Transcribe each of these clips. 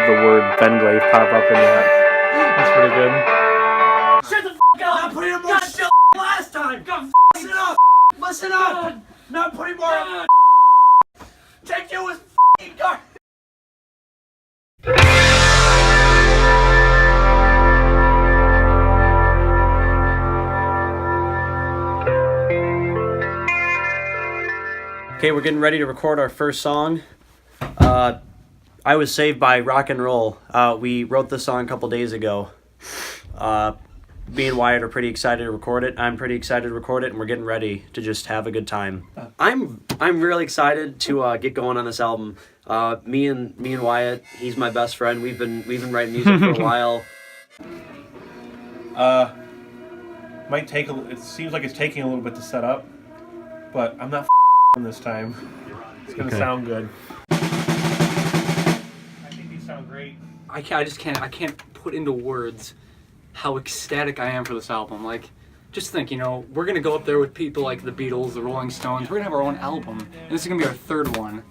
the word Behnglave pop up in that. That's pretty good. Shut the f*** up! Not putting more shit last time! God, listen up! Listen up! God. Not putting more God. Take you as f***ing garbage! Okay, we're getting ready to record our first song. I Was Saved by Rock and Roll. We wrote this song a couple days ago. Me and Wyatt are pretty excited to record it. I'm pretty excited to record it, and we're getting ready to just have a good time. I'm really excited to get going on this album. Me and Wyatt, he's my best friend. We've been writing music for a while. Might take it seems like it's taking a little bit to set up, but I'm not this time. It's gonna sound good. I think these sound great. I can't put into words how ecstatic I am for this album. Like, just think, we're gonna go up there with people like the Beatles, the Rolling Stones. We're gonna have our own album, and this is gonna be our third one.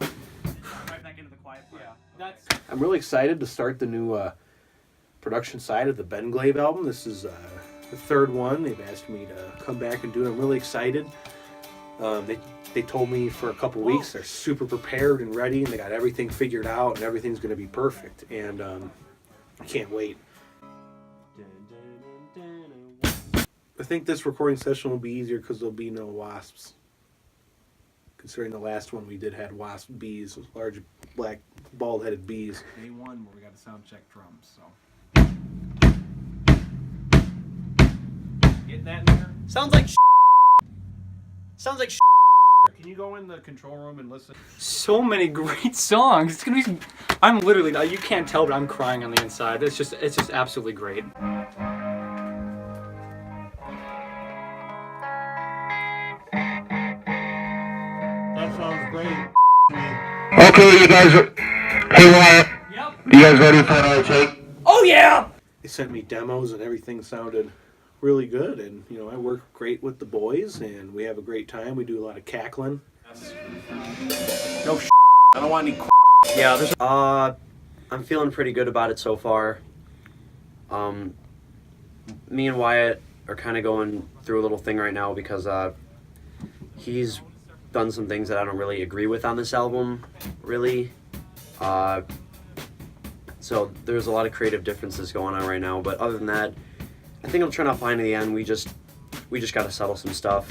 Right back into the quiet part. Yeah, I'm really excited to start the new production side of the Behnglave album. This is the third one. They've asked me to come back and do it. I'm really excited. They told me for a couple weeks they're super prepared and ready, and they got everything figured out, and everything's going to be perfect. And I can't wait. I think this recording session will be easier because there'll be no wasps. Considering the last one we did had wasp bees, large black bald-headed bees. Day one where we got to sound check drums. So getting that in there. Sounds like Sounds like Can you go in the control room and listen? so many great songs. It's gonna be. I'm literally. You can't tell, but I'm crying on the inside. It's just absolutely great. That sounds great. Okay, you guys are... Hey, Wyatt. Yep. You guys ready for another take? Oh yeah. They sent me demos, and everything sounded really good. And I work great with the boys, and we have a great time. We do a lot of cackling. No I don't want any Yeah, there's I'm feeling pretty good about it so far. Me and Wyatt are kind of going through a little thing right now because he's done some things that I don't really agree with on this album, really. So there's a lot of creative differences going on right now, but other than that, I think it'll turn out fine in the end. We just got to settle some stuff.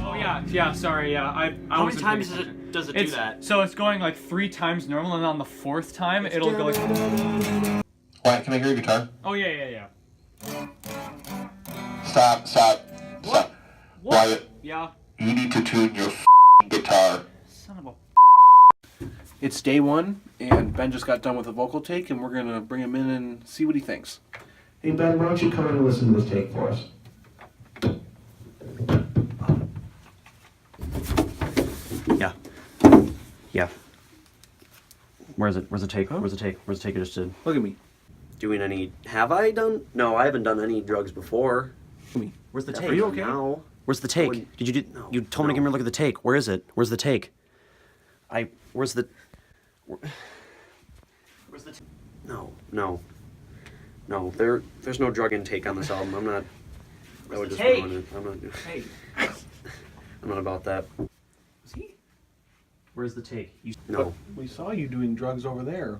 Oh yeah. Sorry. Yeah. How many times does it do that? So it's going like 3 times normal, and on the 4th time it'll go like. Wyatt, can I hear your guitar? Oh yeah. Stop. What? Wyatt, Yeah. you need to tune your guitar. Son of a. It's day one, and Ben just got done with a vocal take, and we're going to bring him in and see what he thinks. Hey Ben, why don't you come in and listen to this take for us? Yeah. Where's the take? Huh? Where's the take I just did? Look at me. Doing any... Have I done... No, I haven't done any drugs before. Look at me. Where's the take? Are you okay? Now. Where's the take? Did you do... No, you told me to give me a look at the take. Where is it? Where's the take? Where's the... Where's the... No. There's no drug intake on this album. I'm not... That would just ruin it. I'm not... Hey. I'm not about that. See? Where's the take? No. But we saw you doing drugs over there.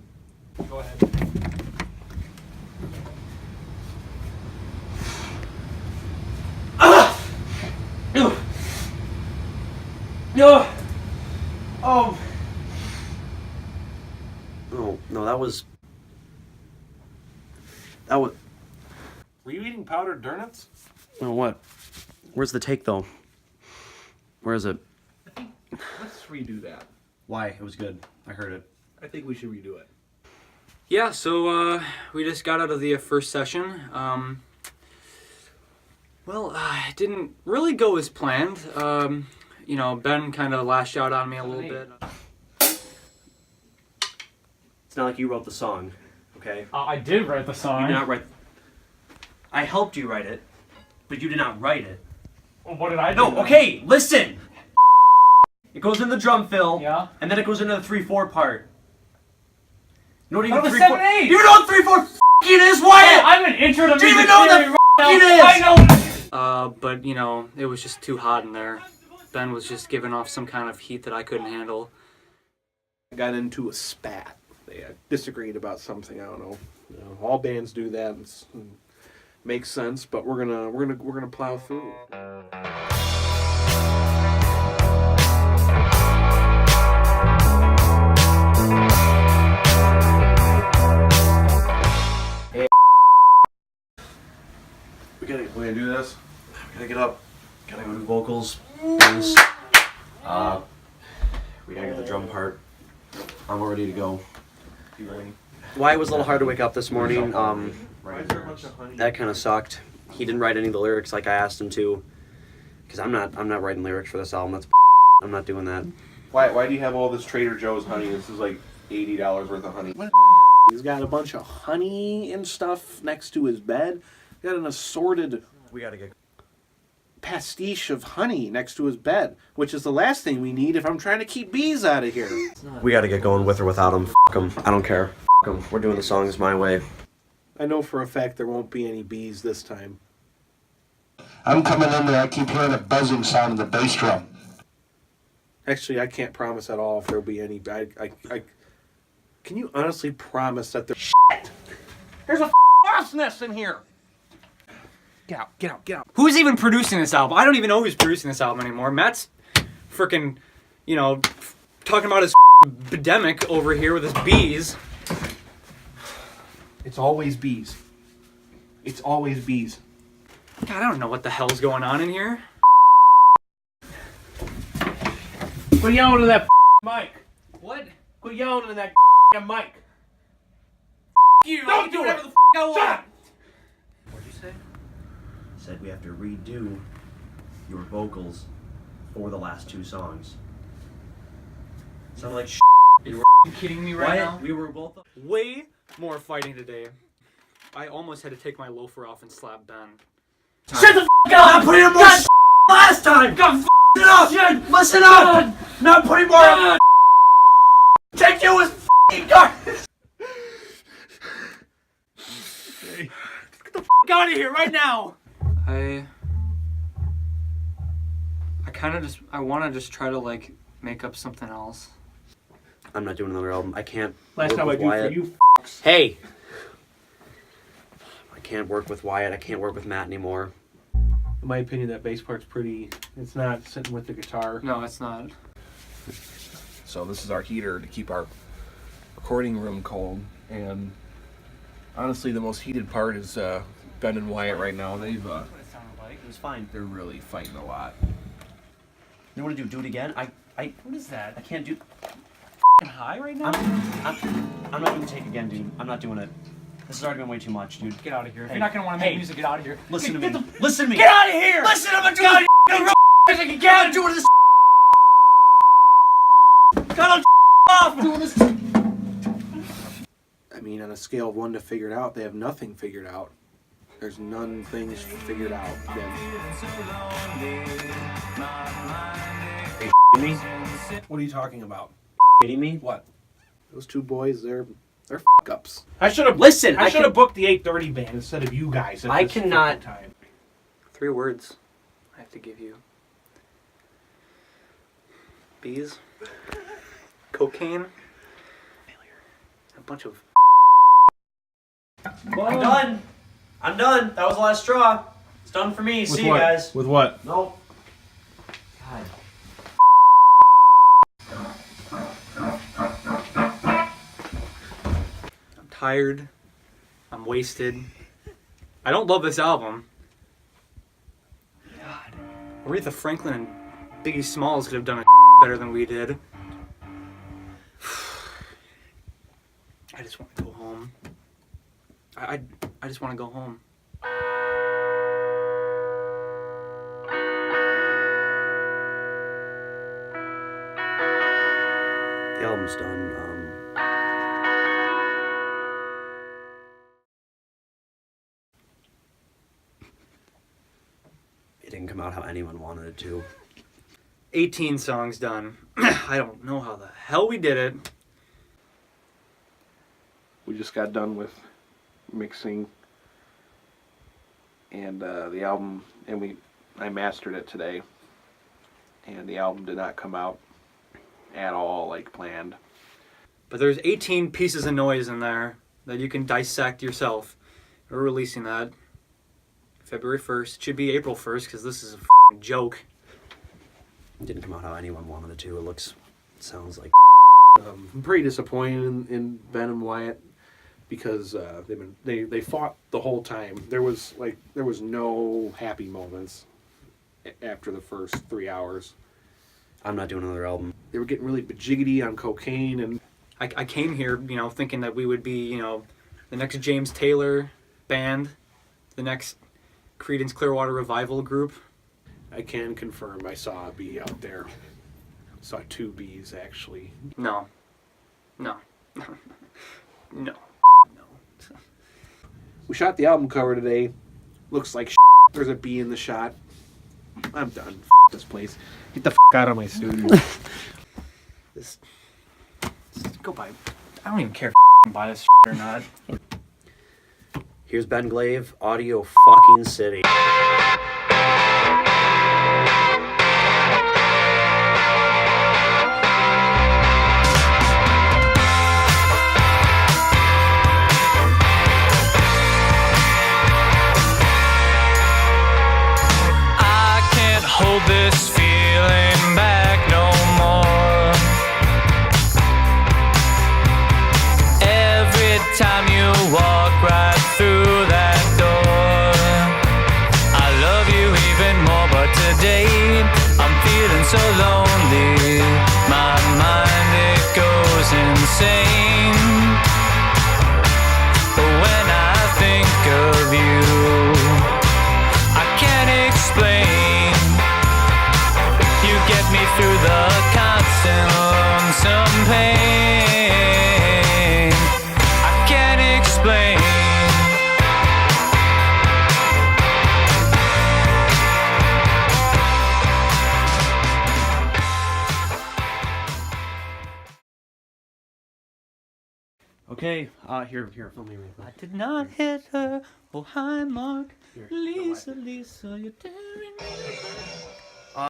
Go ahead. No, that was... Were you eating powdered donuts? No, what? Where's the take, though? Where is it? Let's redo that. Why? It was good. I heard it. I think we should redo it. Yeah, so we just got out of the first session. It didn't really go as planned. Ben kind of lashed out on me a little bit. It's not like you wrote the song, okay? I did write the song. You did not write... I helped you write it, but you did not write it. Well, what did I do? No, okay, listen! It goes in the drum fill, Yeah. and then it goes into the 3/4 part. You don't even That was 3/4. 7/8. You know what 3/4 f***ing is, Wyatt? I'm an intro to Do you music even know what theory the right f*** now. it is? I know. But you know, it was just too hot in there. Ben was just giving off some kind of heat that I couldn't handle. I got into a spat. They disagreed about something. I don't know. You know, all bands do that. It makes sense, but we're gonna plow through. We're gonna do this. gonna get up. Gotta go do vocals. Bass. We gotta get the drum part. I'm ready to go. Wyatt was a little hard to wake up this morning. Why is there a bunch of honey? That kind of sucked. He didn't write any of the lyrics like I asked him to, because I'm not writing lyrics for this album. That's I'm not doing that. Why do you have all this Trader Joe's honey? This is like $80 worth of honey. He's got a bunch of honey and stuff next to his bed. Got an assorted We gotta get. pastiche of honey next to his bed, which is the last thing we need if I'm trying to keep bees out of here. We gotta get going with or without him. F him. I don't care. F him. We're doing the songs my way. I know for a fact there won't be any bees this time. I'm coming in there. I keep hearing a buzzing sound in the bass drum. Actually, I can't promise at all if there'll be any. Can you honestly promise that there's There's a wasp nest in here. Get out, get out, get out. Who's even producing this album? I don't even know who's producing this album anymore. Matt's freaking, you know, talking about his epidemic over here with his bees. It's always bees. It's always bees. God, I don't know what the hell's going on in here. Quit yelling to that mic. What? Quit yelling to that mic. You! Don't do whatever it. the I want. What'd you say? Said we have to redo your vocals for the last two songs. Sound like Are you kidding me right now? We were both. Way more fighting today. I almost had to take my loafer off and slap Ben. Shut the f*** up! Not putting more last time! God, listen up! Shit. Listen up! Not putting more Take you as f***ing garbage! Get the f*** out of here right now! I kind of just, I want to just try to like make up something else. I'm not doing another album. I can't. Last work time I with do Wyatt. for you, Hey! I can't work with Wyatt. I can't work with Matt anymore. In my opinion, that bass part's pretty. It's not sitting with the guitar. No, it's not. So this is our heater to keep our recording room cold. And honestly, the most heated part is Ben and Wyatt right now. They've What it sounded like. It was fine. they're really fighting a lot. You want to do it again? What is that? I can't do. High right now? I'm not doing take again, dude. I'm not doing it. This has already been way too much, dude. Get out of here. If Hey. you're not gonna want to make Hey. music, get out of here. Listen to Get me. Listen to me. Get out of here! Listen, I'm gonna do this music again! I'm doing this God, I'm doing this I mean, on a scale of 1 to figured out, they have nothing figured out. There's none things figured out. Me? What are you talking about? Kidding me? What? Those two boys, they're f***ups. I should have Listen, I should have booked the 8:30 band instead of you guys. At I this cannot- fucking time. 3 words I have to give you. Bees. Cocaine. A bunch of... I'm done. I'm done. That was the last straw. It's done for me. See you guys. With what? Nope. God. I'm tired. I'm wasted. I don't love this album. God. Aretha Franklin and Biggie Smalls could have done it better than we did. I just want to go home. I just want to go home. The album's done. It didn't come out how anyone wanted it to. 18 songs done. I don't know how the hell we did it. We just got done with mixing and the album, and I mastered it today, and the album did not come out at all like planned. But there's 18 pieces of noise in there that you can dissect yourself. We're releasing that February 1st. It should be April 1st because this is a f***ing joke. It didn't come out how anyone wanted it to. It sounds like. I'm pretty disappointed in Ben and Wyatt because they fought the whole time. There was no happy moments after the first 3 hours. I'm not doing another album. They were getting really bajiggity on cocaine, and I came here, thinking that we would be, the next James Taylor band, the next Creedence Clearwater Revival group. I can confirm I saw a bee out there. Saw 2 bees actually. No. No. We shot the album cover today. Looks like there's a bee in the shot. I'm done. This place. Get the out of my studio. This go buy. I don't even care if buy this or not. Here's Behnglave, Audio fucking City. Hold this feeling back no more. Every time you walk right through that door, I love you even more, but today I'm feeling so lonely. My mind, it goes insane. But when I think of you, I can't explain. Get me through the constant lonesome pain. I can't explain. Okay, here, film me real quick. I did not hit her. Oh, hi, Mark. Lisa, you're tearing me apart.